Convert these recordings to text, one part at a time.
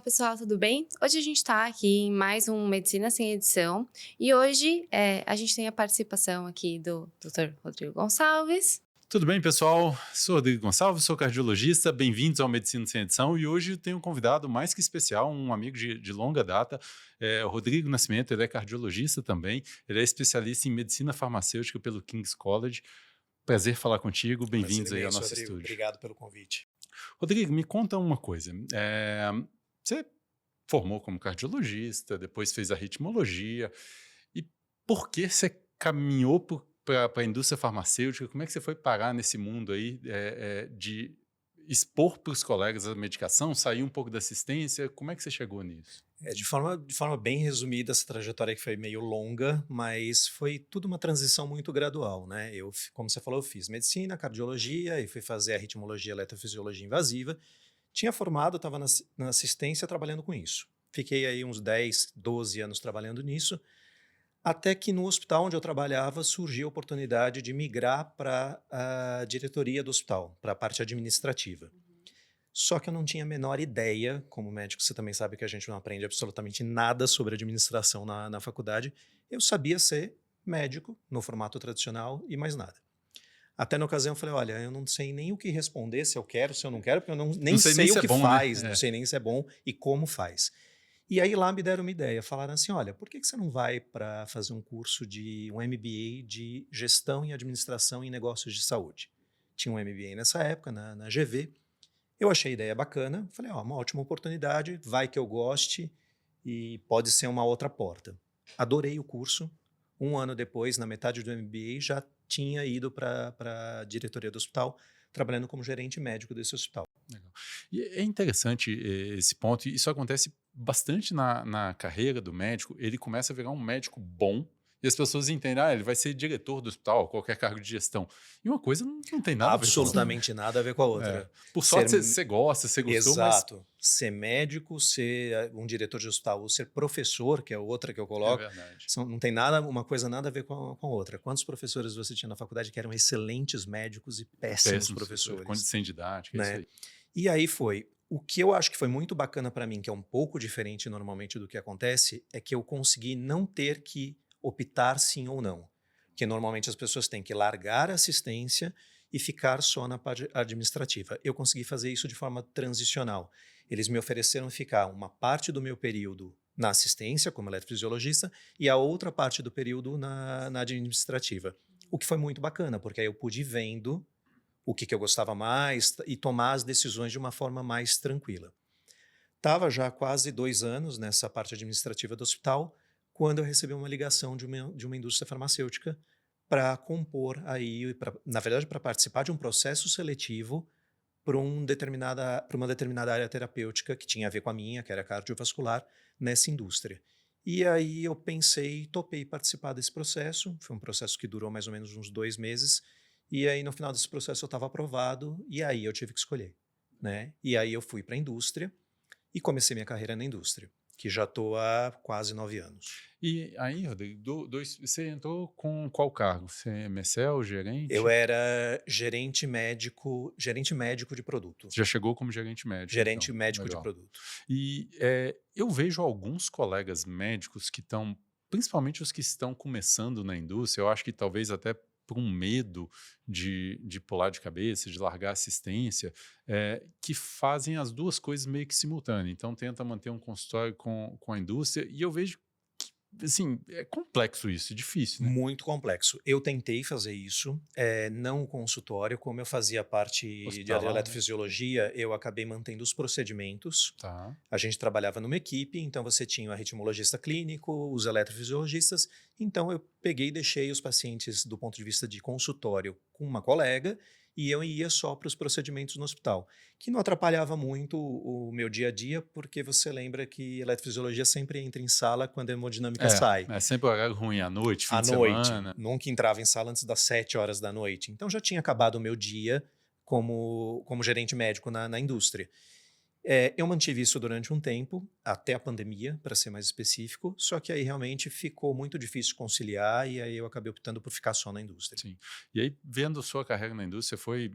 pessoal, tudo bem? Hoje a gente está aqui em mais um Medicina Sem Edição e hoje a gente tem a participação aqui do Dr. Rodrigo Gonçalves. Tudo bem, pessoal? Sou Rodrigo Gonçalves, sou cardiologista, bem-vindos ao Medicina Sem Edição e hoje eu tenho um convidado mais que especial, um amigo de longa data, o Rodrigo Nascimento. Ele é cardiologista também, ele é especialista em medicina farmacêutica pelo King's College. Prazer falar contigo, bem-vindos aí ao nosso Rodrigo. estúdio. Obrigado pelo convite. Rodrigo, me conta uma coisa, você formou como cardiologista, depois fez arritmologia, e por que você caminhou para a indústria farmacêutica? Como é que você foi parar nesse mundo aí de expor para os colegas a medicação, sair um pouco da assistência? Como é que você chegou nisso? De forma bem resumida, essa trajetória que foi meio longa, mas foi tudo uma transição muito gradual, né? Como você falou, eu fiz medicina, cardiologia e fui fazer arritmologia, eletrofisiologia invasiva. Tinha formado, estava na assistência trabalhando com isso. Fiquei aí uns 10, 12 anos trabalhando nisso, até que no hospital onde eu trabalhava surgiu a oportunidade de migrar para a diretoria do hospital, para a parte administrativa. Só que eu não tinha a menor ideia, como médico você também sabe que a gente não aprende absolutamente nada sobre administração na faculdade. Eu sabia ser médico no formato tradicional e mais nada. Até na ocasião eu falei, olha, eu não sei nem o que responder, se eu quero, se eu não quero, porque eu nem sei o que faz, né? Não sei nem se é bom e como faz. E aí lá me deram uma ideia, falaram assim, olha, por que você não vai para fazer um curso um MBA de gestão e administração em negócios de saúde? Tinha um MBA nessa época, na GV. Eu achei a ideia bacana, falei, uma ótima oportunidade, vai que eu goste e pode ser uma outra porta. Adorei o curso. Um ano depois, na metade do MBA, já tinha ido para a diretoria do hospital, trabalhando como gerente médico desse hospital. Legal. E é interessante esse ponto, e isso acontece bastante na carreira do médico. Ele começa a virar um médico bom, e as pessoas entendem, ele vai ser diretor do hospital, qualquer cargo de gestão. E uma coisa não tem nada a ver com a outra. Absolutamente nada a ver com a outra. Por sorte, você gosta, você gostou, Exato. mas... Ser médico, ser um diretor de hospital, ou ser professor, que é outra que eu coloco, não tem nada, uma coisa nada a ver com a outra. Quantos professores você tinha na faculdade que eram excelentes médicos e péssimos professores? Condição didática, né? Isso aí. E aí foi. O que eu acho que foi muito bacana para mim, que é um pouco diferente normalmente do que acontece, é que eu consegui não ter que optar sim ou não. Porque normalmente as pessoas têm que largar a assistência e ficar só na parte administrativa. Eu consegui fazer isso de forma transicional. Eles me ofereceram ficar uma parte do meu período na assistência, como eletrofisiologista, e a outra parte do período na administrativa. O que foi muito bacana, porque aí eu pude ir vendo o que eu gostava mais e tomar as decisões de uma forma mais tranquila. Estava já há quase 2 anos nessa parte administrativa do hospital, quando eu recebi uma ligação de uma indústria farmacêutica para compor aí, na verdade, para participar de um processo seletivo para uma determinada área terapêutica que tinha a ver com a minha, que era cardiovascular, nessa indústria. E aí eu topei participar desse processo. Foi um processo que durou mais ou menos uns 2 meses. E aí no final desse processo eu estava aprovado e aí eu tive que escolher, né? E aí eu fui para a indústria e comecei minha carreira na indústria, que já estou há quase 9 anos. E aí, Rodrigo, você entrou com qual cargo? Você é MSL, gerente? Eu era gerente médico de produto. Você já chegou como gerente médico? Gerente então. médico Legal. de produto. E eu vejo alguns colegas médicos que estão, principalmente os que estão começando na indústria, eu acho que talvez até por um medo de pular de cabeça, de largar assistência, que fazem as duas coisas meio que simultâneo. Então, tenta manter um consultório com a indústria, e eu vejo que, assim, é complexo isso, difícil, né? Muito complexo. Eu tentei fazer isso, não o consultório, como eu fazia parte Hospitalar, de eletrofisiologia, eu acabei mantendo os procedimentos. Tá. A gente trabalhava numa equipe, então você tinha o arritmologista clínico, os eletrofisiologistas, então eu peguei e deixei os pacientes do ponto de vista de consultório com uma colega e eu ia só para os procedimentos no hospital, que não atrapalhava muito o meu dia a dia, porque você lembra que eletrofisiologia sempre entra em sala quando a hemodinâmica sai. É sempre horário ruim, à noite, fim À de noite, semana. nunca entrava em sala antes das 7 horas da noite. Então já tinha acabado o meu dia como gerente médico na indústria. Eu mantive isso durante um tempo, até a pandemia, para ser mais específico, só que aí realmente ficou muito difícil conciliar e aí eu acabei optando por ficar só na indústria. Sim. E aí, vendo sua carreira na indústria, foi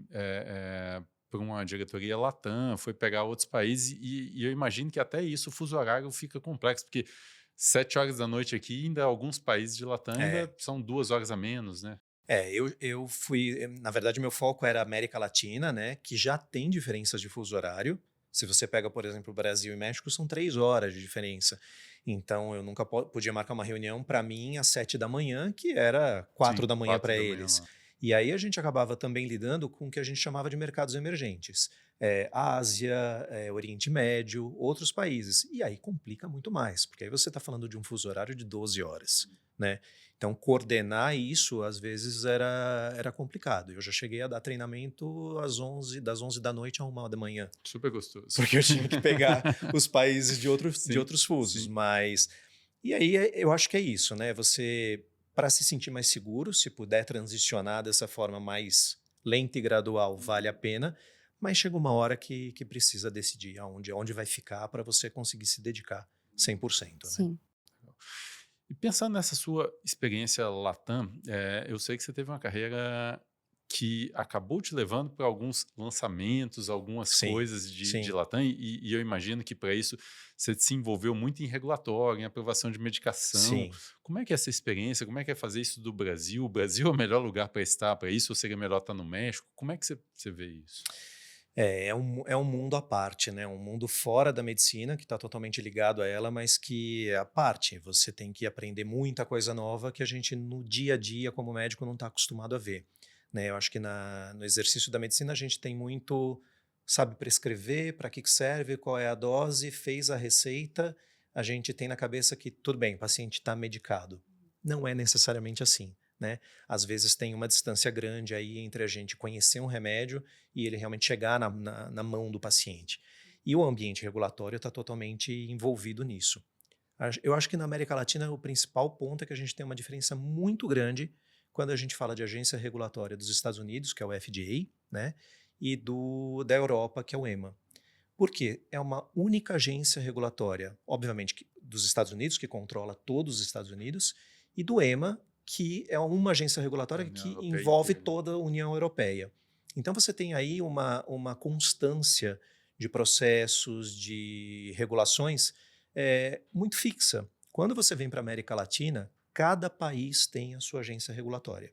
para uma diretoria Latam, foi pegar outros países e eu imagino que até isso o fuso horário fica complexo, porque 7 horas da noite aqui, ainda alguns países de Latam É, ainda são 2 horas a menos, né? eu fui, na verdade, meu foco era América Latina, né, que já tem diferenças de fuso horário. Se você pega, por exemplo, Brasil e México, são 3 horas de diferença. Então, eu nunca podia marcar uma reunião para mim às 7 da manhã, que era quatro Sim, da manhã para 4 da manhã eles. lá. E aí a gente acabava também lidando com o que a gente chamava de mercados emergentes. Ásia, Oriente Médio, outros países. E aí complica muito mais, porque aí você está falando de um fuso horário de 12 horas, né? Então, coordenar isso, às vezes, era complicado. Eu já cheguei a dar treinamento das 11 da noite à 1 da manhã, Super gostoso. porque eu tinha que pegar os países de Sim, outros fusos. sim. Mas, e aí eu acho que é isso, né? Você, para se sentir mais seguro, se puder transicionar dessa forma mais lenta e gradual, vale a pena. Mas chega uma hora que precisa decidir aonde vai ficar para você conseguir se dedicar 100%, né? Sim. E pensando nessa sua experiência Latam, eu sei que você teve uma carreira que acabou te levando para alguns lançamentos, algumas Sim, coisas de sim, Latam, e eu imagino que para isso você se envolveu muito em regulatório, em aprovação de medicação. sim. Como é que é essa experiência? Como é que é fazer isso do Brasil? O Brasil é o melhor lugar para estar para isso, ou seria melhor estar no México? Como é que você vê isso? É um mundo à parte, né? Um mundo fora da medicina, que está totalmente ligado a ela, mas que é à parte. Você tem que aprender muita coisa nova que a gente, no dia a dia, como médico, não está acostumado a ver, né? Eu acho que no exercício da medicina a gente tem muito, sabe prescrever, para que serve, qual é a dose, fez a receita, a gente tem na cabeça que tudo bem, o paciente está medicado. Não é necessariamente assim, né? Às vezes tem uma distância grande aí entre a gente conhecer um remédio e ele realmente chegar na mão do paciente. E o ambiente regulatório está totalmente envolvido nisso. Eu acho que na América Latina o principal ponto é que a gente tem uma diferença muito grande quando a gente fala de agência regulatória dos Estados Unidos, que é o FDA, né, e da Europa, que é o EMA. Por quê? É uma única agência regulatória, obviamente, dos Estados Unidos, que controla todos os Estados Unidos, e do EMA, que é uma agência A regulatória União que Europeia envolve inteira. toda a União Europeia. Então você tem aí uma constância de processos, de regulações muito fixa. Quando você vem para a América Latina, cada país tem a sua agência regulatória.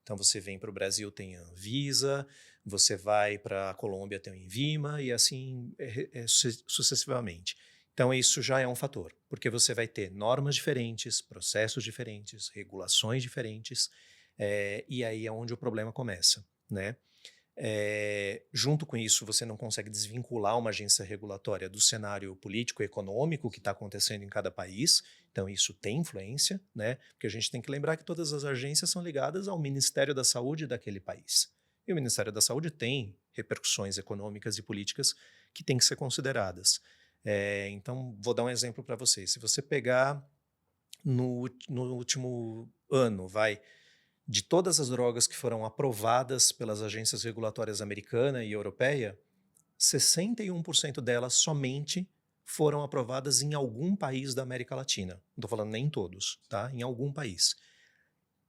Então você vem para o Brasil, tem a Anvisa, você vai para a Colômbia, tem o Invima, e assim sucessivamente. Então isso já é um fator, porque você vai ter normas diferentes, processos diferentes, regulações diferentes, e aí é onde o problema começa, né? Junto com isso, você não consegue desvincular uma agência regulatória do cenário político e econômico que está acontecendo em cada país. Então, isso tem influência, né? Porque a gente tem que lembrar que todas as agências são ligadas ao Ministério da Saúde daquele país. E o Ministério da Saúde tem repercussões econômicas e políticas que têm que ser consideradas. Então, vou dar um exemplo para vocês. Se você pegar no último ano, de todas as drogas que foram aprovadas pelas agências regulatórias americana e europeia, 61% delas somente foram aprovadas em algum país da América Latina. Não estou falando nem em todos, tá? Em algum país.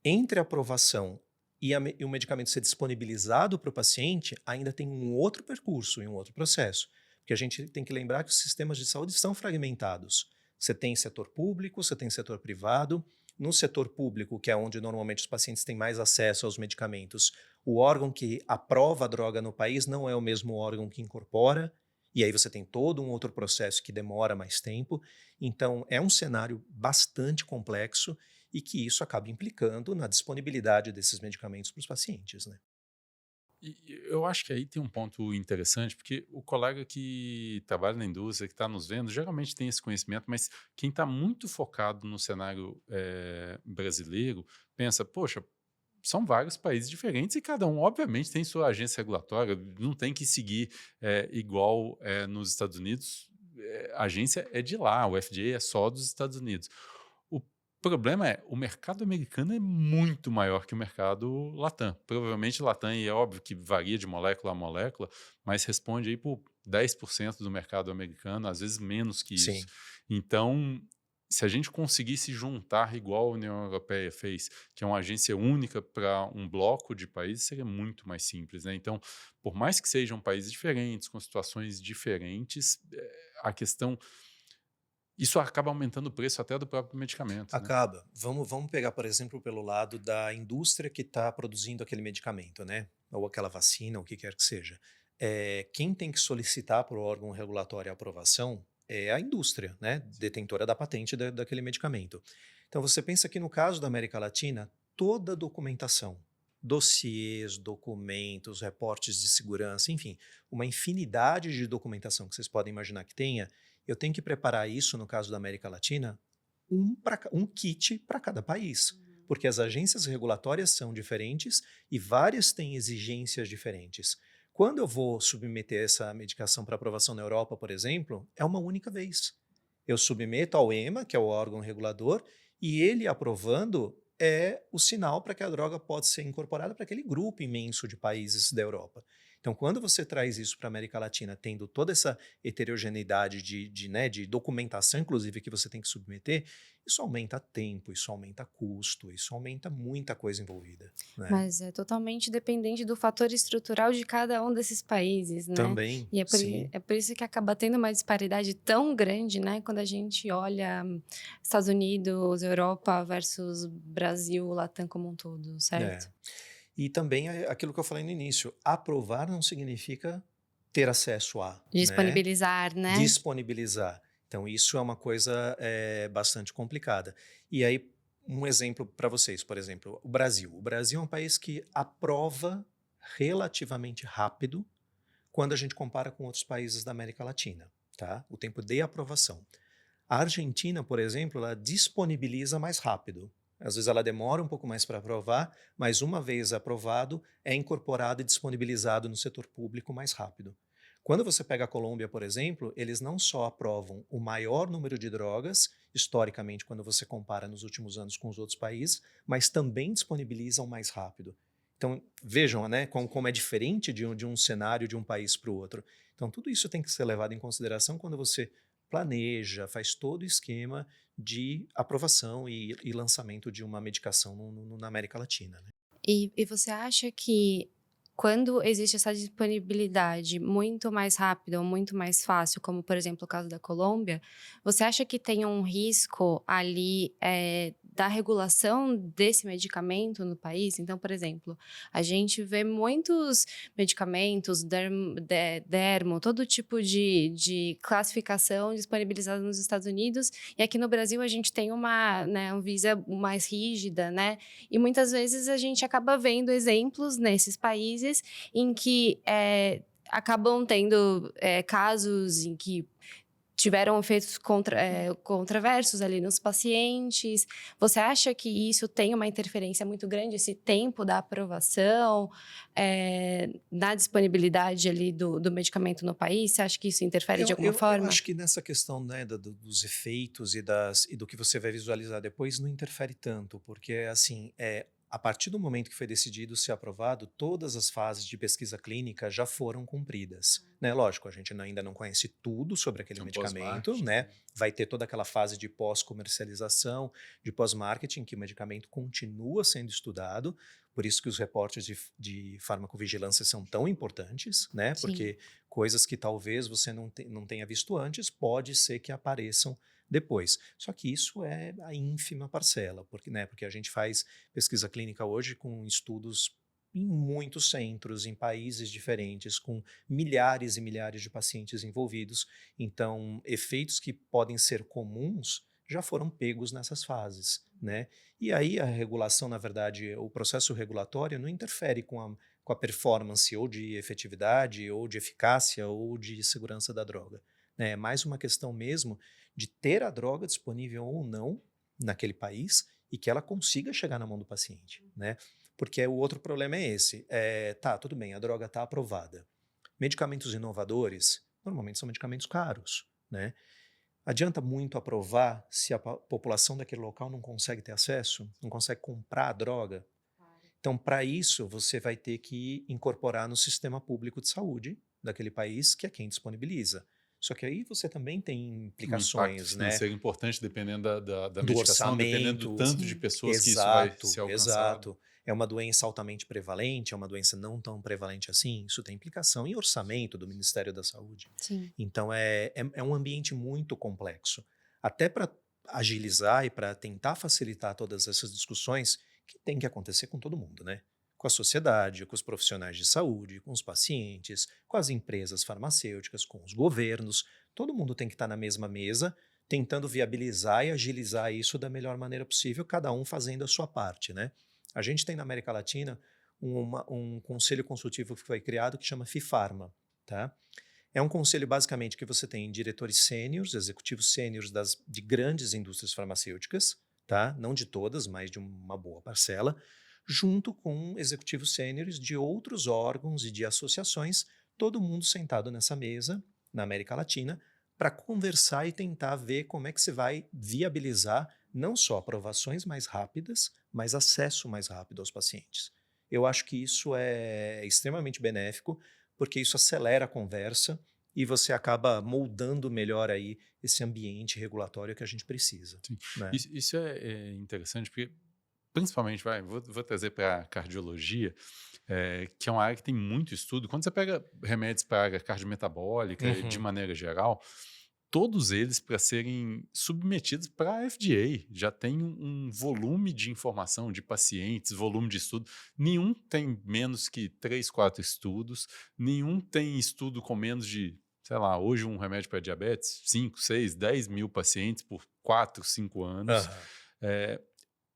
Entre a aprovação e o medicamento ser disponibilizado para o paciente, ainda tem um outro percurso e um outro processo. Porque a gente tem que lembrar que os sistemas de saúde são fragmentados. Você tem setor público, você tem setor privado. No setor público, que é onde normalmente os pacientes têm mais acesso aos medicamentos, o órgão que aprova a droga no país não é o mesmo órgão que incorpora, e aí você tem todo um outro processo que demora mais tempo. Então, é um cenário bastante complexo e que isso acaba implicando na disponibilidade desses medicamentos para os pacientes, né? E eu acho que aí tem um ponto interessante, porque o colega que trabalha na indústria, que está nos vendo, geralmente tem esse conhecimento, mas quem está muito focado no cenário brasileiro pensa, poxa, são vários países diferentes e cada um, obviamente, tem sua agência regulatória, não tem que seguir igual nos Estados Unidos. A agência é de lá, o FDA é só dos Estados Unidos. O problema é, o mercado americano é muito maior que o mercado Latam. Provavelmente Latam, e é óbvio que varia de molécula a molécula, mas responde aí por 10% do mercado americano, às vezes menos que isso. Sim. Então, se a gente conseguisse juntar igual a União Europeia fez, que é uma agência única para um bloco de países, seria muito mais simples, né? Então, por mais que sejam países diferentes, com situações diferentes, a questão isso acaba aumentando o preço até do próprio medicamento, né? Acaba. Vamos pegar, por exemplo, pelo lado da indústria que está produzindo aquele medicamento, né? Ou aquela vacina, o que quer que seja. Quem tem que solicitar para o órgão regulatório a aprovação é a indústria, né? Detentora da patente daquele medicamento. Então, você pensa que no caso da América Latina, toda a documentação, dossiês, documentos, reportes de segurança, enfim, uma infinidade de documentação que vocês podem imaginar que tenha, eu tenho que preparar isso, no caso da América Latina, um kit para cada país, porque as agências regulatórias são diferentes e várias têm exigências diferentes. Quando eu vou submeter essa medicação para aprovação na Europa, por exemplo, é uma única vez. Eu submeto ao EMA, que é o órgão regulador, e ele aprovando é o sinal para que a droga pode ser incorporada para aquele grupo imenso de países da Europa. Então, quando você traz isso para a América Latina, tendo toda essa heterogeneidade de documentação, inclusive, que você tem que submeter, isso aumenta tempo, isso aumenta custo, isso aumenta muita coisa envolvida, né? Mas é totalmente dependente do fator estrutural de cada um desses países, né? Também, E sim. é por isso que acaba tendo uma disparidade tão grande, né? Quando a gente olha Estados Unidos, Europa versus Brasil, Latam como um todo, É. certo? E também é aquilo que eu falei no início, aprovar não significa ter acesso a, né? Disponibilizar, né? Disponibilizar. Então, isso é uma coisa bastante complicada. E aí, um exemplo para vocês, por exemplo, o Brasil. O Brasil é um país que aprova relativamente rápido quando a gente compara com outros países da América Latina, tá? O tempo de aprovação. A Argentina, por exemplo, ela disponibiliza mais rápido. Às vezes ela demora um pouco mais para aprovar, mas uma vez aprovado, é incorporado e disponibilizado no setor público mais rápido. Quando você pega a Colômbia, por exemplo, eles não só aprovam o maior número de drogas, historicamente, quando você compara nos últimos anos com os outros países, mas também disponibilizam mais rápido. Então, vejam, né, como é diferente de um cenário de um país para o outro. Então, tudo isso tem que ser levado em consideração quando você planeja, faz todo o esquema de aprovação e lançamento de uma medicação na América Latina, né? E você acha que quando existe essa disponibilidade muito mais rápida ou muito mais fácil, como por exemplo o caso da Colômbia, você acha que tem um risco ali da regulação desse medicamento no país? Então, por exemplo, a gente vê muitos medicamentos, dermo, todo tipo de classificação disponibilizada nos Estados Unidos, e aqui no Brasil a gente tem uma, né, Anvisa mais rígida, né? E muitas vezes a gente acaba vendo exemplos nesses países em que acabam tendo casos em que tiveram efeitos controversos ali nos pacientes. Você acha que isso tem uma interferência muito grande, esse tempo da aprovação, na disponibilidade ali do medicamento no país? Você acha que isso interfere de alguma Eu forma? acho que nessa questão, né, dos efeitos e do que você vai visualizar depois não interfere tanto, porque assim, a partir do momento que foi decidido ser aprovado, todas as fases de pesquisa clínica já foram cumpridas, né? Lógico, a gente ainda não conhece tudo sobre aquele É um medicamento, pós-marketing, né? né? Vai ter toda aquela fase de pós-comercialização, de pós-marketing, que o medicamento continua sendo estudado, por isso que os reportes de farmacovigilância são tão importantes, né? Sim. Porque coisas que talvez você não tenha visto antes, pode ser que apareçam depois. Só que isso é a ínfima parcela, porque a gente faz pesquisa clínica hoje com estudos em muitos centros, em países diferentes, com milhares e milhares de pacientes envolvidos. Então, efeitos que podem ser comuns já foram pegos nessas fases, né? E aí a regulação, na verdade, o processo regulatório não interfere com a performance ou de efetividade, ou de eficácia, ou de segurança da droga, né? É mais uma questão mesmo de ter a droga disponível ou não naquele país e que ela consiga chegar na mão do paciente, né? Porque o outro problema é esse. Tá, tudo bem, a droga está aprovada. Medicamentos inovadores, normalmente são medicamentos caros, né? Adianta muito aprovar se a população daquele local não consegue ter acesso, não consegue comprar a droga? Então, para isso, você vai ter que incorporar no sistema público de saúde daquele país, que é quem disponibiliza. Só que aí você também tem Um impacto implicações, né? financeiro importante dependendo da Do medicação, dependendo do orçamento. tanto de Sim. pessoas que isso vai Exato, ser alcançado. exato. É uma doença altamente prevalente, é uma doença não tão prevalente assim. Isso tem implicação em orçamento do Ministério da Saúde. Sim. Então é um ambiente muito complexo. Até para agilizar e para tentar facilitar todas essas discussões que tem que acontecer com todo mundo, né? Com a sociedade, com os profissionais de saúde, com os pacientes, com as empresas farmacêuticas, com os governos. Todo mundo tem que estar na mesma mesa, tentando viabilizar e agilizar isso da melhor maneira possível, cada um fazendo a sua parte, né? A gente tem na América Latina um conselho consultivo que foi criado que chama FIFARMA, tá? É um conselho basicamente que você tem diretores sêniores, executivos sêniores de grandes indústrias farmacêuticas, tá? Não de todas, mas de uma boa parcela, junto com executivos sêniores de outros órgãos e de associações, todo mundo sentado nessa mesa, na América Latina, para conversar e tentar ver como é que se vai viabilizar não só aprovações mais rápidas, mas acesso mais rápido aos pacientes. Eu acho que isso é extremamente benéfico, porque isso acelera a conversa e você acaba moldando melhor aí esse ambiente regulatório que a gente precisa. Sim. Né? Isso é interessante, porque principalmente, vou trazer para a cardiologia, que é uma área que tem muito estudo. Quando você pega remédios para a área cardiometabólica, de Uhum. maneira geral, todos eles, para serem submetidos para a FDA, já tem um volume de informação de pacientes, volume de estudo. Nenhum tem menos que 3, 4 estudos, nenhum tem estudo com menos de, sei lá, hoje um remédio para diabetes, 5, 6, 10 mil pacientes por 4, 5 anos. Aham.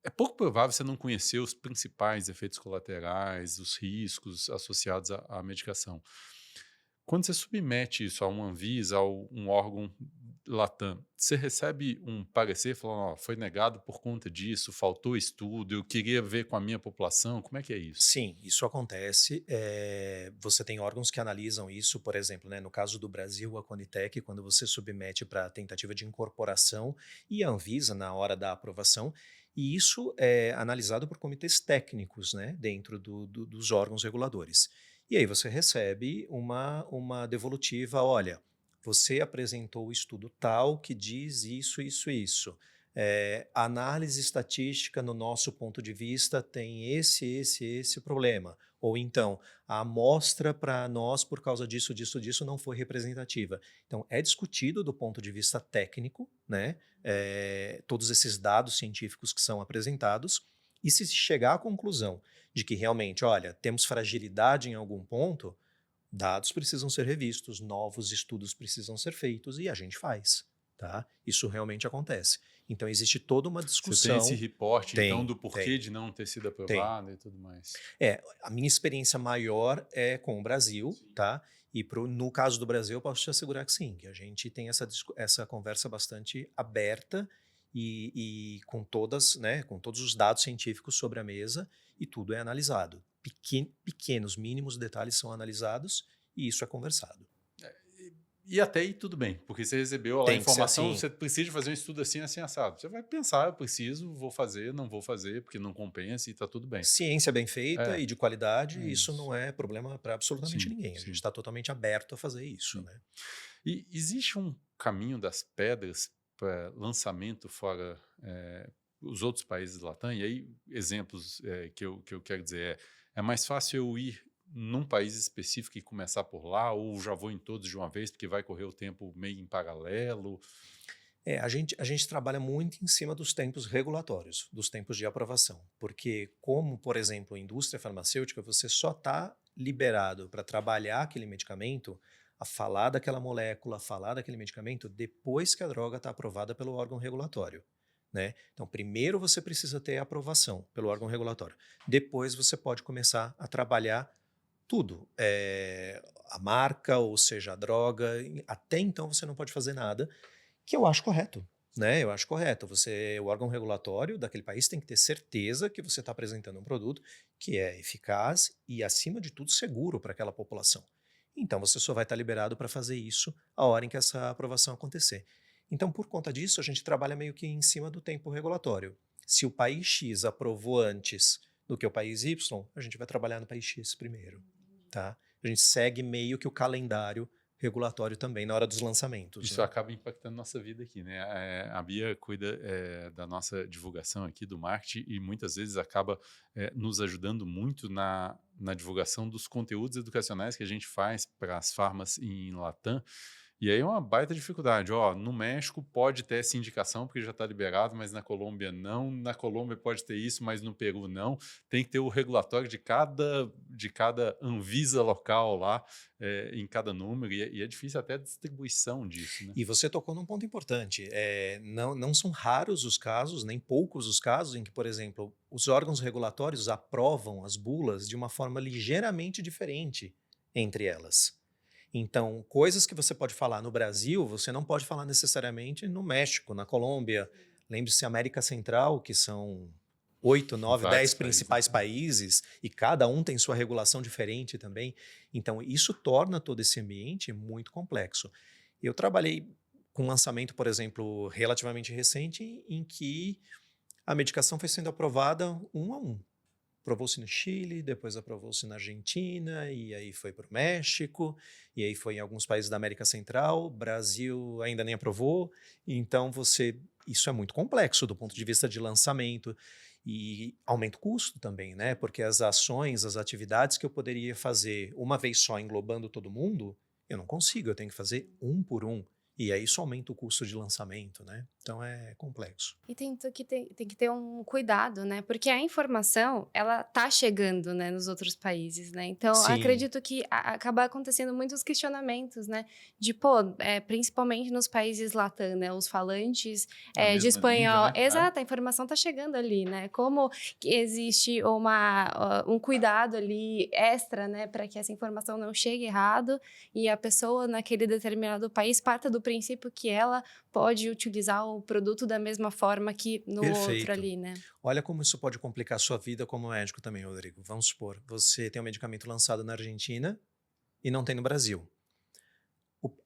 É pouco provável você não conhecer os principais efeitos colaterais, os riscos associados à medicação. Quando você submete isso a uma Anvisa, a um órgão Latam, você recebe um parecer falando, ó, foi negado por conta disso, faltou estudo, eu queria ver com a minha população, como é que é isso? Sim, isso acontece. Você tem órgãos que analisam isso, por exemplo, né, no caso do Brasil, a Conitec, quando você submete para a tentativa de incorporação e a Anvisa na hora da aprovação, e isso é analisado por comitês técnicos, né, dentro dos órgãos reguladores. E aí você recebe uma devolutiva, olha, você apresentou o estudo tal que diz isso, isso, isso. A análise estatística, no nosso ponto de vista, tem esse problema. Ou então, a amostra para nós, por causa disso, disso, disso, não foi representativa. Então, é discutido do ponto de vista técnico, né? Todos esses dados científicos que são apresentados, e se chegar à conclusão de que realmente, olha, temos fragilidade em algum ponto, dados precisam ser revistos, novos estudos precisam ser feitos, e a gente faz. Tá? Isso realmente acontece. Então, existe toda uma Você tem esse discussão. reporte, então, do Tem, porquê de não ter sido tem. aprovado e tudo mais. A minha experiência maior é com o Brasil, tá? E no caso do Brasil, eu posso te assegurar que sim, que a gente tem essa conversa bastante aberta e com todas, né, com todos os dados científicos sobre a mesa e tudo é analisado. Pequenos, mínimos detalhes são analisados e isso é conversado. E até aí tudo bem, porque você recebeu lá a Tem que ser informação, assim. você precisa fazer um estudo assim, assim, assado. Você vai pensar, eu preciso, vou fazer, não vou fazer, porque não compensa e tá tudo bem. Ciência bem feita É, e de qualidade, é isso isso. não é problema para absolutamente Sim, ninguém. A gente sim, está totalmente aberto a fazer isso, sim. né? E existe um caminho das pedras para lançamento fora os outros países da Latam? E aí, exemplos que eu quero dizer é mais fácil eu ir num país específico e começar por lá, ou já vou em todos de uma vez, porque vai correr o tempo meio em paralelo? A gente trabalha muito em cima dos tempos regulatórios, dos tempos de aprovação, porque como, por exemplo, indústria farmacêutica, você só está liberado para trabalhar aquele medicamento, a falar daquela molécula, a falar daquele medicamento, depois que a droga está aprovada pelo órgão regulatório. Né? Então, primeiro você precisa ter a aprovação pelo órgão regulatório. Depois você pode começar a trabalhar tudo. A marca, ou seja, a droga. Até então você não pode fazer nada, que eu acho correto. Né? Eu acho correto. O órgão regulatório daquele país tem que ter certeza que você está apresentando um produto que é eficaz e, acima de tudo, seguro para aquela população. Então, você só vai estar liberado para fazer isso a hora em que essa aprovação acontecer. Então, por conta disso, a gente trabalha meio que em cima do tempo regulatório. Se o país X aprovou antes do que o país Y, a gente vai trabalhar no país X primeiro. Tá? A gente segue meio que o calendário regulatório também na hora dos lançamentos. Isso acaba impactando nossa vida aqui, né? A Bia cuida da nossa divulgação aqui, do marketing, e muitas vezes acaba nos ajudando muito na divulgação dos conteúdos educacionais que a gente faz para as farmas em Latam. E aí é uma baita dificuldade. Ó, no México pode ter essa indicação porque já está liberado, mas na Colômbia não. Na Colômbia pode ter isso, mas no Peru não. Tem que ter o regulatório de cada Anvisa local lá, em cada número. E é difícil até a distribuição disso, né? E você tocou num ponto importante. Não são raros os casos, nem poucos os casos, em que, por exemplo, os órgãos regulatórios aprovam as bulas de uma forma ligeiramente diferente entre elas. Então, coisas que você pode falar no Brasil, você não pode falar necessariamente no México, na Colômbia. Lembre-se, América Central, que são 8, 9, Vários 10 principais países, e cada um tem sua regulação diferente também. Então, isso torna todo esse ambiente muito complexo. Eu trabalhei com um lançamento, por exemplo, relativamente recente, em que a medicação foi sendo aprovada um a um. Aprovou-se no Chile, depois aprovou-se na Argentina, e aí foi para o México, e aí foi em alguns países da América Central. Brasil ainda nem aprovou. Então, isso é muito complexo do ponto de vista de lançamento, e aumenta o custo também, né? Porque as ações, as atividades que eu poderia fazer uma vez só, englobando todo mundo, eu não consigo, eu tenho que fazer um por um. E aí isso aumenta o custo de lançamento, né? Então é complexo. E tem que ter um cuidado, né? Porque a informação, ela tá chegando, né, nos outros países, né? Então, Sim. acredito que acaba acontecendo muitos questionamentos, né? De, pô, principalmente nos países latam, né? Os falantes A mesma de espanhol. língua, né? Exato, a informação tá chegando ali, né? Como que existe um cuidado ali extra, né? Para que essa informação não chegue errado e a pessoa naquele determinado país parta do princípio que ela pode utilizar o produto da mesma forma que no outro Perfeito. ali, né? Olha como isso pode complicar a sua vida como médico também, Rodrigo. Vamos supor, você tem um medicamento lançado na Argentina e não tem no Brasil.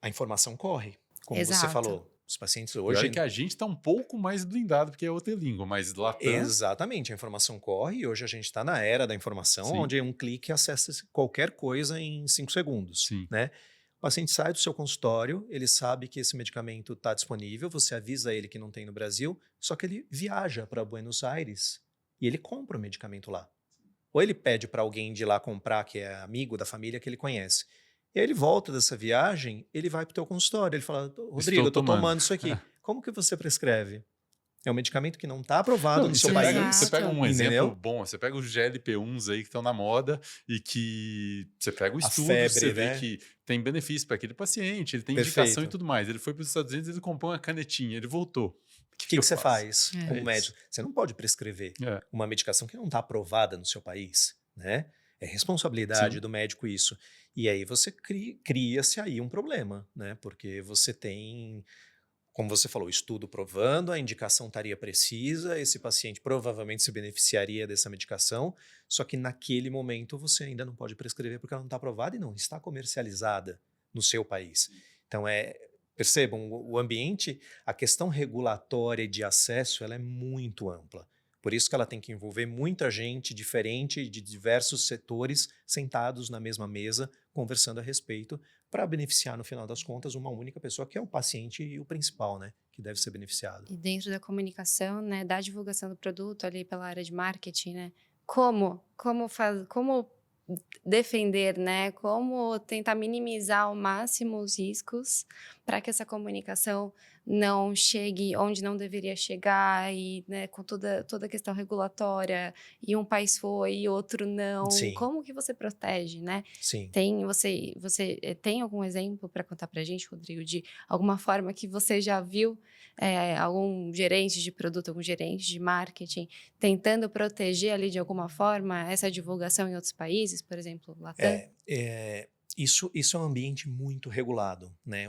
A informação corre, como você Exato. falou. Os pacientes E hoje... olha que a gente está um pouco mais blindado, porque é outra língua, mas Latam... Exatamente, a informação corre, e hoje a gente está na era da informação, Sim. onde um clique acessa qualquer coisa em 5 segundos. Sim. Né? O paciente sai do seu consultório, ele sabe que esse medicamento está disponível, você avisa ele que não tem no Brasil, só que ele viaja para Buenos Aires e ele compra o medicamento lá. Ou ele pede para alguém de lá comprar, que é amigo da família que ele conhece. E aí ele volta dessa viagem, ele vai para o teu consultório, ele fala, Rodrigo, eu estou tomando isso aqui. Como que você prescreve? É um medicamento que não está aprovado no seu país. Você pega um exemplo entendeu? bom, você pega os GLP-1s aí que estão na moda e que você pega o estudo, febre, você né? vê que tem benefício para aquele paciente, ele tem Perfeito. indicação e tudo mais. Ele foi para os Estados Unidos, ele comprou uma canetinha, ele voltou. O que você faz É como isso. médico? Você não pode prescrever uma medicação que não está aprovada no seu país, né? É responsabilidade Sim. do médico isso. E aí você cria-se aí um problema, né? Porque você tem, como você falou, estudo provando, a indicação estaria precisa, esse paciente provavelmente se beneficiaria dessa medicação, só que naquele momento você ainda não pode prescrever porque ela não está aprovada e não está comercializada no seu país. Então percebam, o ambiente, a questão regulatória e de acesso, ela é muito ampla. Por isso que ela tem que envolver muita gente diferente de diversos setores sentados na mesma mesa, conversando a respeito, para beneficiar, no final das contas, uma única pessoa, que é o paciente e o principal, né? Que deve ser beneficiado. E dentro da comunicação, né, da divulgação do produto ali pela área de marketing, né? Como defender, né? Como tentar minimizar ao máximo os riscos para que essa comunicação não chegue onde não deveria chegar e, né, com toda a questão regulatória, e um país foi e outro não. Sim. Como que você protege, né? Sim. Você tem algum exemplo para contar para a gente, Rodrigo, de alguma forma que você já viu algum gerente de produto, algum gerente de marketing tentando proteger ali de alguma forma essa divulgação em outros países, por exemplo, Latam? Isso é um ambiente muito regulado, né?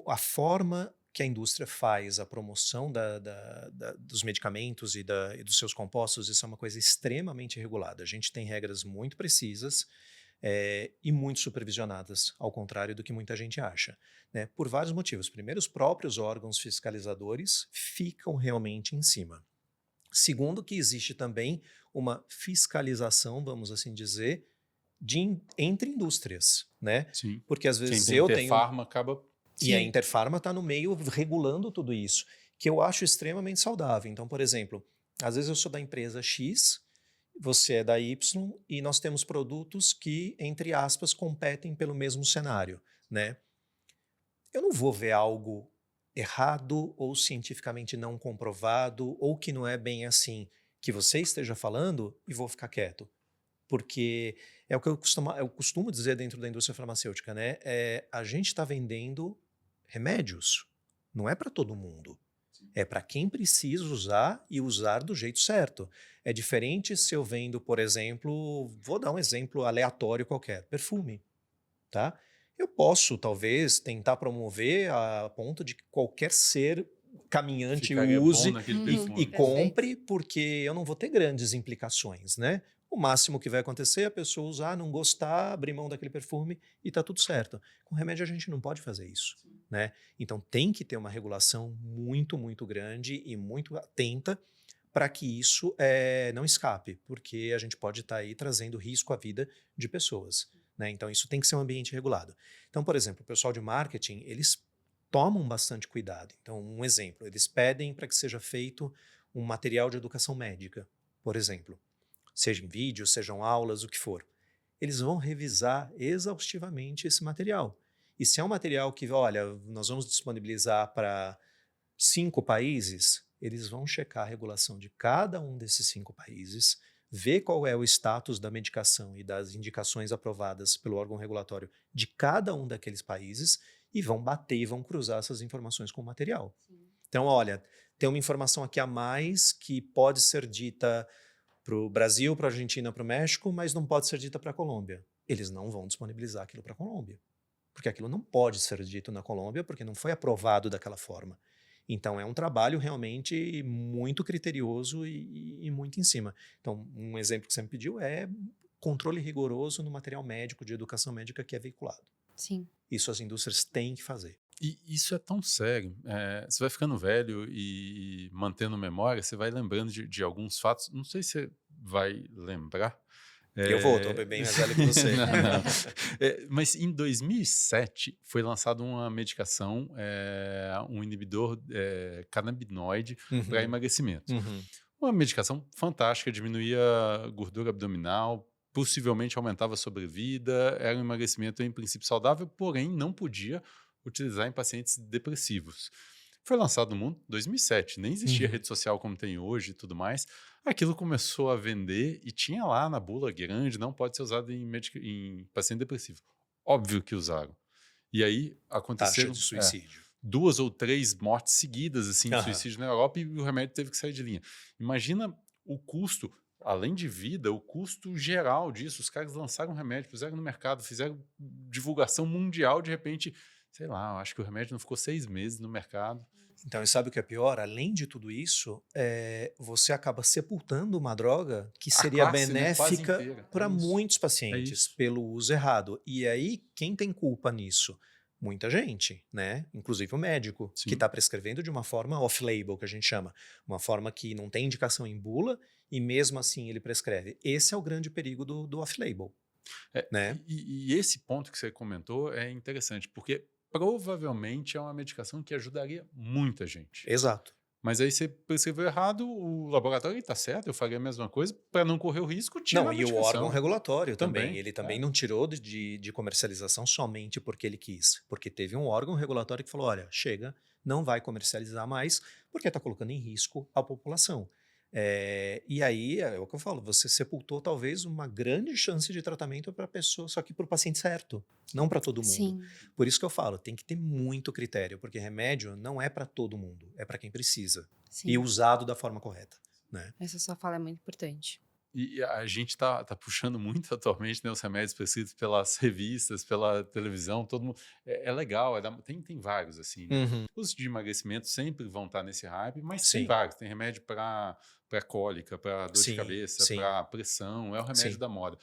A forma que a indústria faz a promoção dos medicamentos e dos seus compostos, isso é uma coisa extremamente regulada. A gente tem regras muito precisas e muito supervisionadas, ao contrário do que muita gente acha, né? Por vários motivos. Primeiro, os próprios órgãos fiscalizadores ficam realmente em cima. Segundo, que existe também uma fiscalização, vamos assim dizer, entre indústrias, né? Sim. Porque às Quem vezes tem eu tenho... Interpharma acaba... E a Sim. Interpharma está no meio regulando tudo isso, que eu acho extremamente saudável. Então, por exemplo, às vezes eu sou da empresa X, você é da Y, e nós temos produtos que, entre aspas, competem pelo mesmo cenário, né? Eu não vou ver algo errado ou cientificamente não comprovado ou que não é bem assim que você esteja falando e vou ficar quieto. Porque é o que eu costumo dizer dentro da indústria farmacêutica, né? A gente está vendendo remédios, não é para todo mundo. É para quem precisa usar e usar do jeito certo. É diferente se eu vendo, por exemplo, vou dar um exemplo aleatório qualquer, perfume, tá? Eu posso, talvez, tentar promover a ponto de que qualquer ser caminhante Ficaria bom use naquele e perfume. Perfeito. compre, porque eu não vou ter grandes implicações, né? O máximo que vai acontecer é a pessoa usar, não gostar, abrir mão daquele perfume e tá tudo certo. Com remédio a gente não pode fazer isso, né? Então tem que ter uma regulação muito, muito grande e muito atenta para que isso não escape, porque a gente pode estar aí trazendo risco à vida de pessoas, né? Então isso tem que ser um ambiente regulado. Então, por exemplo, o pessoal de marketing, eles tomam bastante cuidado. Então, um exemplo, eles pedem para que seja feito um material de educação médica, por exemplo, seja em vídeo, sejam aulas, o que for. Eles vão revisar exaustivamente esse material. E se é um material que, olha, nós vamos disponibilizar para 5 países, eles vão checar a regulação de cada um desses 5 países, ver qual é o status da medicação e das indicações aprovadas pelo órgão regulatório de cada um daqueles países e vão bater e vão cruzar essas informações com o material. Então, olha, tem uma informação aqui a mais que pode ser dita para o Brasil, para a Argentina, para o México, mas não pode ser dita para a Colômbia. Eles não vão disponibilizar aquilo para a Colômbia, porque aquilo não pode ser dito na Colômbia, porque não foi aprovado daquela forma. Então, é um trabalho realmente muito criterioso e muito em cima. Então, um exemplo que você me pediu é controle rigoroso no material médico, de educação médica que é veiculado. Sim. Isso as indústrias têm que fazer. E isso é tão sério. Você vai ficando velho e mantendo memória, você vai lembrando de alguns fatos. Não sei se você vai lembrar. Eu vou, estou bem mais velho que você. Não, não. Mas em 2007 foi lançada uma medicação, um inibidor canabinoide para Uhum, emagrecimento. uhum. Uma medicação fantástica, diminuía a gordura abdominal, possivelmente aumentava a sobrevida, era um emagrecimento em princípio saudável, porém não podia utilizar em pacientes depressivos. Foi lançado no mundo em 2007, nem existia Uhum. rede social como tem hoje e tudo mais. Aquilo começou a vender e tinha lá na bula grande, não pode ser usado em paciente depressivo. Óbvio que usaram. E aí Taxa aconteceram de suicídio. 2 ou 3 mortes seguidas assim, de Aham. suicídio na Europa e o remédio teve que sair de linha. Imagina o custo, além de vida, o custo geral disso. Os caras lançaram um remédio, puseram no mercado, fizeram divulgação mundial, de repente, sei lá, eu acho que o remédio não ficou 6 meses no mercado. Então, e sabe o que é pior? Além de tudo isso, você acaba sepultando uma droga que A seria classe, né, quase benéfica inteira. para É isso. muitos É pacientes isso. pelo uso errado. E aí, quem tem culpa nisso? Muita gente, né? Inclusive o médico, que Sim. está prescrevendo de uma forma off-label, que a gente chama. Uma forma que não tem indicação em bula e mesmo assim ele prescreve. Esse é o grande perigo do off-label, né? E esse ponto que você comentou é interessante, porque provavelmente é uma medicação que ajudaria muita gente. Exato. Mas aí você prescreveu errado, o laboratório está certo, eu faria a mesma coisa, para não correr o risco, tira Não, a e o órgão medicação. regulatório também. Também, Ele também não tirou de comercialização somente porque ele quis. Porque teve um órgão regulatório que falou: olha, chega, não vai comercializar mais, porque está colocando em risco a população. E aí, é o que eu falo, você sepultou talvez uma grande chance de tratamento para a pessoa, só que para o paciente certo, não para todo mundo. Sim. Por isso que eu falo, tem que ter muito critério, porque remédio não é para todo mundo, é para quem precisa. Sim. E usado da forma correta, né? Essa sua fala é muito importante. E a gente tá puxando muito atualmente, né, os remédios prescritos pelas revistas, pela televisão, todo mundo. É legal, tem vários, assim, né? Uhum. Os de emagrecimento sempre vão estar nesse hype, mas Sim. tem vários. Tem remédio para cólica, para dor de Sim, cabeça, sim. para pressão, é o remédio Sim. da moda.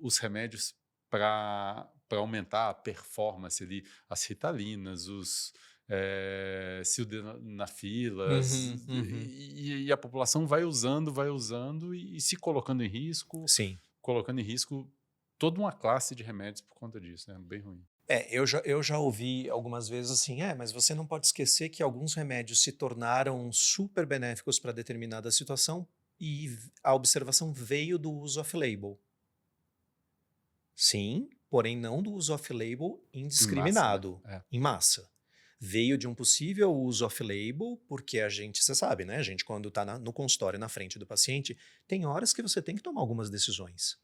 Os remédios para aumentar a performance ali, as ritalinas, os sildenafilas, e a população vai usando e se colocando em risco, Sim. colocando em risco toda uma classe de remédios por conta disso, né? Bem ruim. Eu já ouvi algumas vezes assim, mas você não pode esquecer que alguns remédios se tornaram super benéficos para determinada situação e a observação veio do uso off-label. Sim, porém não do uso off-label Em massa, né? indiscriminado, em massa. Veio de um possível uso off-label, porque você sabe, né? A gente quando está no consultório, na frente do paciente, tem horas que você tem que tomar algumas decisões.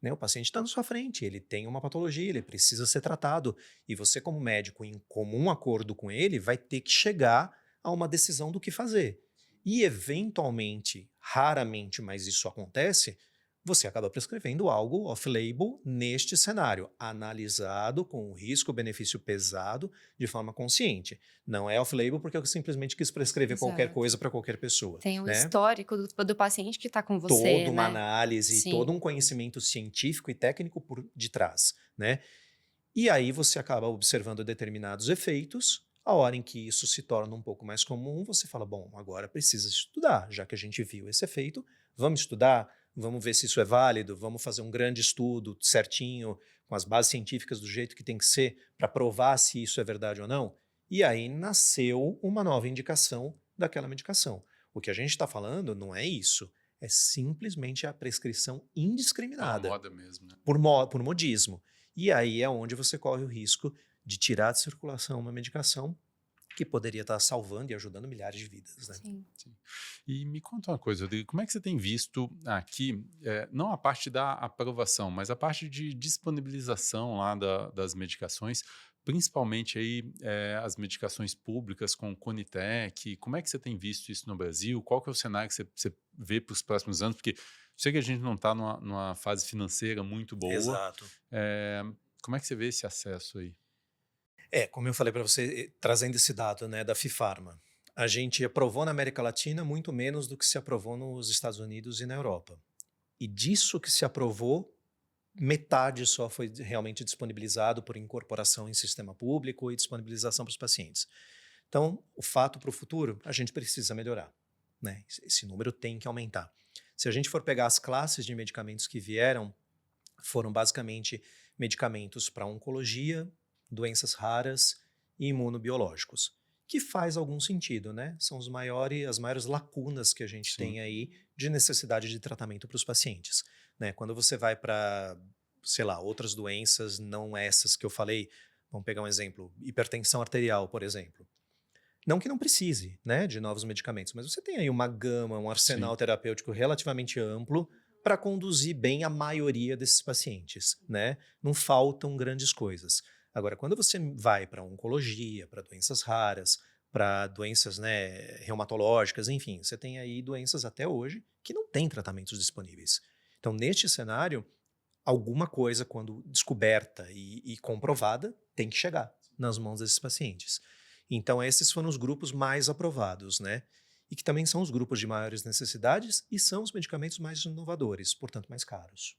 Né? O paciente está na sua frente, ele tem uma patologia, ele precisa ser tratado. E você, como médico, em comum acordo com ele, vai ter que chegar a uma decisão do que fazer. E, eventualmente, raramente, mas isso acontece, você acaba prescrevendo algo off-label neste cenário, analisado com o risco-benefício pesado de forma consciente. Não é off-label porque eu simplesmente quis prescrever qualquer Exato. coisa para qualquer pessoa. Tem o né? histórico do paciente que está com você, Toda uma né? análise, Sim. todo um conhecimento científico e técnico por detrás, né? E aí você acaba observando determinados efeitos. A hora em que isso se torna um pouco mais comum, você fala, bom, agora precisa estudar, já que a gente viu esse efeito, vamos estudar, vamos ver se isso é válido, vamos fazer um grande estudo certinho, com as bases científicas do jeito que tem que ser, para provar se isso é verdade ou não. E aí nasceu uma nova indicação daquela medicação. O que a gente está falando não é isso, é simplesmente a prescrição É uma indiscriminada, moda mesmo, né? por modismo. E aí é onde você corre o risco de tirar de circulação uma medicação que poderia estar salvando e ajudando milhares de vidas. Né? Sim. E me conta uma coisa, Rodrigo, como é que você tem visto aqui, não a parte da aprovação, mas a parte de disponibilização lá das medicações, principalmente aí as medicações públicas com o Conitec, como é que você tem visto isso no Brasil? Qual que é o cenário que você vê para os próximos anos? Porque eu sei que a gente não está numa fase financeira muito boa. Exato. Como é que você vê esse acesso aí? Como eu falei para você, trazendo esse dado, né, da Fifarma, a gente aprovou na América Latina muito menos do que se aprovou nos Estados Unidos e na Europa. E disso que se aprovou, metade só foi realmente disponibilizado por incorporação em sistema público e disponibilização para os pacientes. Então, o fato para o futuro, a gente precisa melhorar. Né? Esse número tem que aumentar. Se a gente for pegar as classes de medicamentos que vieram, foram basicamente medicamentos para oncologia, doenças raras e imunobiológicos, que faz algum sentido, né? São as maiores lacunas que a gente tem aí de necessidade de tratamento para os pacientes. Né? Quando você vai para, sei lá, outras doenças, não essas que eu falei, vamos pegar um exemplo, hipertensão arterial, por exemplo. Não que não precise, né, de novos medicamentos, mas você tem aí uma gama, um arsenal terapêutico relativamente amplo para conduzir bem a maioria desses pacientes, né? Não faltam grandes coisas. Agora, quando você vai para oncologia, para doenças raras, para doenças, né, reumatológicas, enfim, você tem aí doenças até hoje que não têm tratamentos disponíveis. Então, neste cenário, alguma coisa, quando descoberta e comprovada, tem que chegar nas mãos desses pacientes. Então, esses foram os grupos mais aprovados, né? E que também são os grupos de maiores necessidades e são os medicamentos mais inovadores, portanto, mais caros.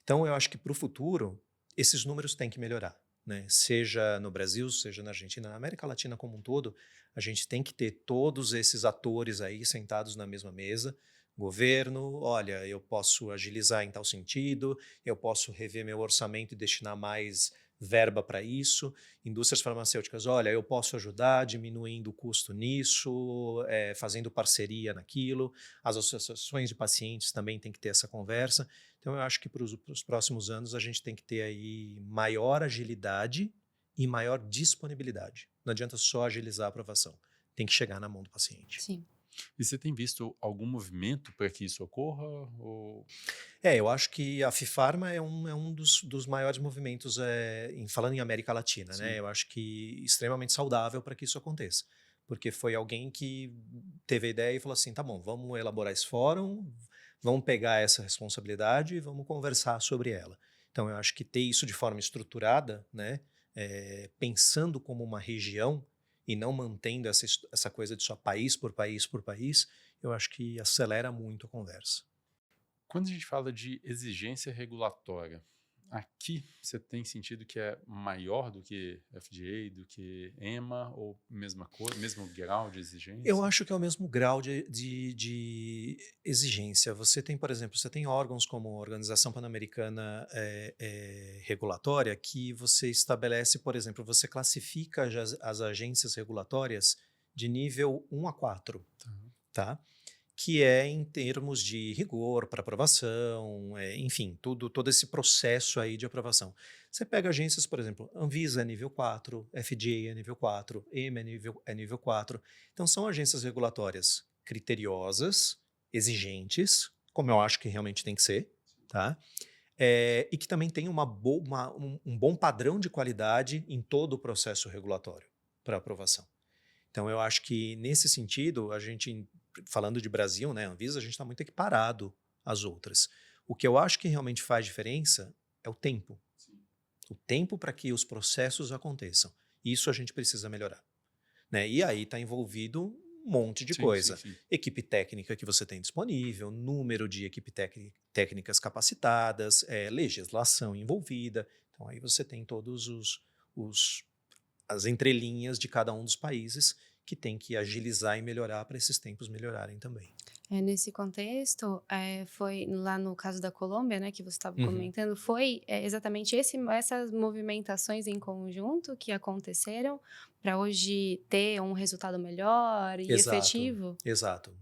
Então, eu acho que para o futuro, esses números têm que melhorar, né? Seja no Brasil, seja na Argentina, na América Latina como um todo, a gente tem que ter todos esses atores aí sentados na mesma mesa. Governo, olha, eu posso agilizar em tal sentido, eu posso rever meu orçamento e destinar mais verba para isso. Indústrias farmacêuticas, olha, eu posso ajudar diminuindo o custo nisso, fazendo parceria naquilo. As associações de pacientes também têm que ter essa conversa. Então, eu acho que para os próximos anos a gente tem que ter aí maior agilidade e maior disponibilidade. Não adianta só agilizar a aprovação. Tem que chegar na mão do paciente. Sim. E você tem visto algum movimento para que isso ocorra? Eu acho que a Fifarma é um dos maiores movimentos, falando em América Latina, né? Eu acho que extremamente saudável para que isso aconteça. Porque foi alguém que teve a ideia e falou assim, tá bom, vamos elaborar esse fórum, vamos pegar essa responsabilidade e vamos conversar sobre ela. Então, eu acho que ter isso de forma estruturada, né? Pensando como uma região e não mantendo essa coisa de só país por país por país, eu acho que acelera muito a conversa. Quando a gente fala de exigência regulatória, aqui você tem sentido que é maior do que FDA, do que EMA, ou mesma coisa, mesmo grau de exigência? Eu acho que é o mesmo grau de exigência. Você tem, por exemplo, você tem órgãos como a Organização Pan-Americana Regulatória, que você estabelece, por exemplo, você classifica as agências regulatórias de nível 1 a 4, tá? Que é em termos de rigor para aprovação, enfim, todo esse processo aí de aprovação. Você pega agências, por exemplo, Anvisa é nível 4, FDA é nível 4, EMA é nível 4. Então, são agências regulatórias criteriosas, exigentes, como eu acho que realmente tem que ser, tá? E que também tem um bom padrão de qualidade em todo o processo regulatório para aprovação. Então, eu acho que, nesse sentido, a gente, falando de Brasil, né, Anvisa, a gente está muito equiparado às outras. O que eu acho que realmente faz diferença é o tempo. Sim. O tempo para que os processos aconteçam. Isso a gente precisa melhorar. Né? E aí está envolvido um monte de coisa. Sim. Equipe técnica que você tem disponível, número de técnicas capacitadas, legislação envolvida. Então, aí você tem todos as entrelinhas de cada um dos países que tem que agilizar e melhorar para esses tempos melhorarem também. Nesse contexto, foi lá no caso da Colômbia, né, que você estava comentando, foi exatamente essas movimentações em conjunto que aconteceram para hoje ter um resultado melhor e efetivo? Exato.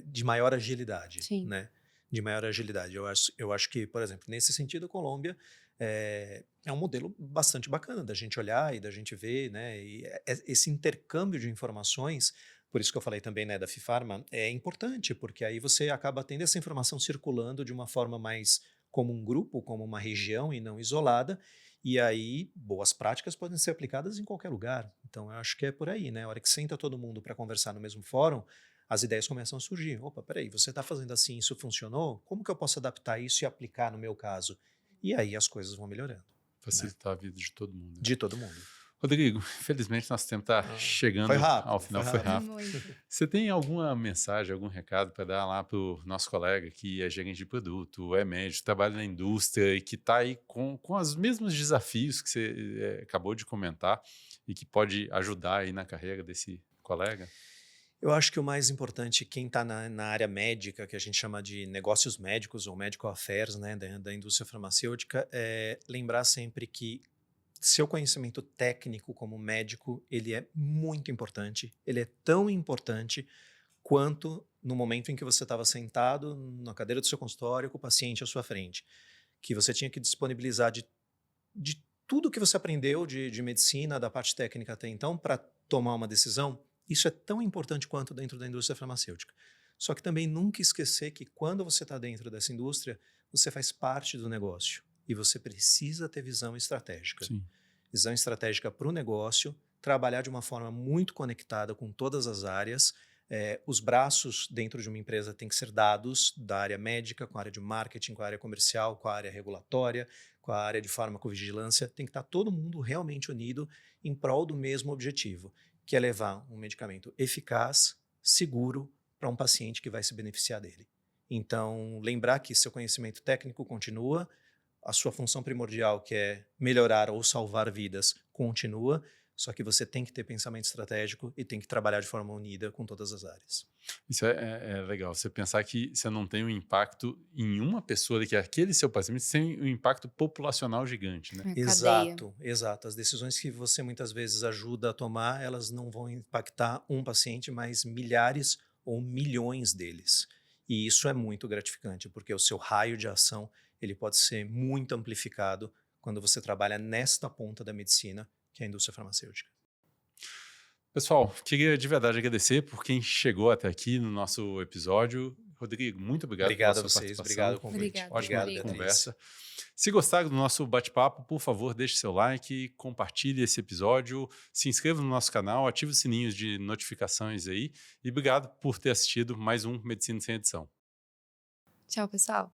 De maior agilidade. Sim. Né? De maior agilidade. Eu acho que, por exemplo, nesse sentido, a Colômbia é um modelo bastante bacana da gente olhar e da gente ver, né? E esse intercâmbio de informações, por isso que eu falei também, né, da FIFARMA, é importante, porque aí você acaba tendo essa informação circulando de uma forma mais como um grupo, como uma região e não isolada, e aí boas práticas podem ser aplicadas em qualquer lugar. Então, eu acho que é por aí, né? A hora que senta todo mundo para conversar no mesmo fórum, as ideias começam a surgir. Opa, peraí, você está fazendo assim, isso funcionou? Como que eu posso adaptar isso e aplicar no meu caso? E aí as coisas vão melhorando. Facilitar a vida de todo mundo. Né? De todo mundo. Rodrigo, infelizmente nosso tempo está chegando ao final. Foi rápido. Você tem alguma mensagem, algum recado para dar lá para o nosso colega que é gerente de produto, é médico, trabalha na indústria e que está aí com os mesmos desafios que você acabou de comentar e que pode ajudar aí na carreira desse colega? Eu acho que o mais importante, quem está na área médica, que a gente chama de negócios médicos ou medical affairs, né, da indústria farmacêutica, é lembrar sempre que seu conhecimento técnico como médico, ele é muito importante. Ele é tão importante quanto no momento em que você estava sentado na cadeira do seu consultório com o paciente à sua frente, que você tinha que disponibilizar de tudo que você aprendeu de medicina, da parte técnica até então, para tomar uma decisão. Isso é tão importante quanto dentro da indústria farmacêutica. Só que também nunca esquecer que quando você está dentro dessa indústria, você faz parte do negócio e você precisa ter visão estratégica. Sim. Visão estratégica para o negócio, trabalhar de uma forma muito conectada com todas as áreas. Os braços dentro de uma empresa têm que ser dados da área médica, com a área de marketing, com a área comercial, com a área regulatória, com a área de farmacovigilância. Tem que estar todo mundo realmente unido em prol do mesmo objetivo, que é levar um medicamento eficaz, seguro, para um paciente que vai se beneficiar dele. Então, lembrar que seu conhecimento técnico continua, a sua função primordial, que é melhorar ou salvar vidas, continua, só que você tem que ter pensamento estratégico e tem que trabalhar de forma unida com todas as áreas. Isso é legal, você pensar que você não tem um impacto em uma pessoa, que é aquele seu paciente, você tem um impacto populacional gigante, né? Exato. As decisões que você muitas vezes ajuda a tomar, elas não vão impactar um paciente, mas milhares ou milhões deles. E isso é muito gratificante, porque o seu raio de ação ele pode ser muito amplificado quando você trabalha nesta ponta da medicina, que é a indústria farmacêutica. Pessoal, queria de verdade agradecer por quem chegou até aqui no nosso episódio. Rodrigo, muito obrigado pela sua participação. Obrigado pelo convite. Ótima conversa. Se gostaram do nosso bate-papo, por favor, deixe seu like, compartilhe esse episódio, se inscreva no nosso canal, ative os sininhos de notificações aí e obrigado por ter assistido mais um Medicina Sem Edição. Tchau, pessoal.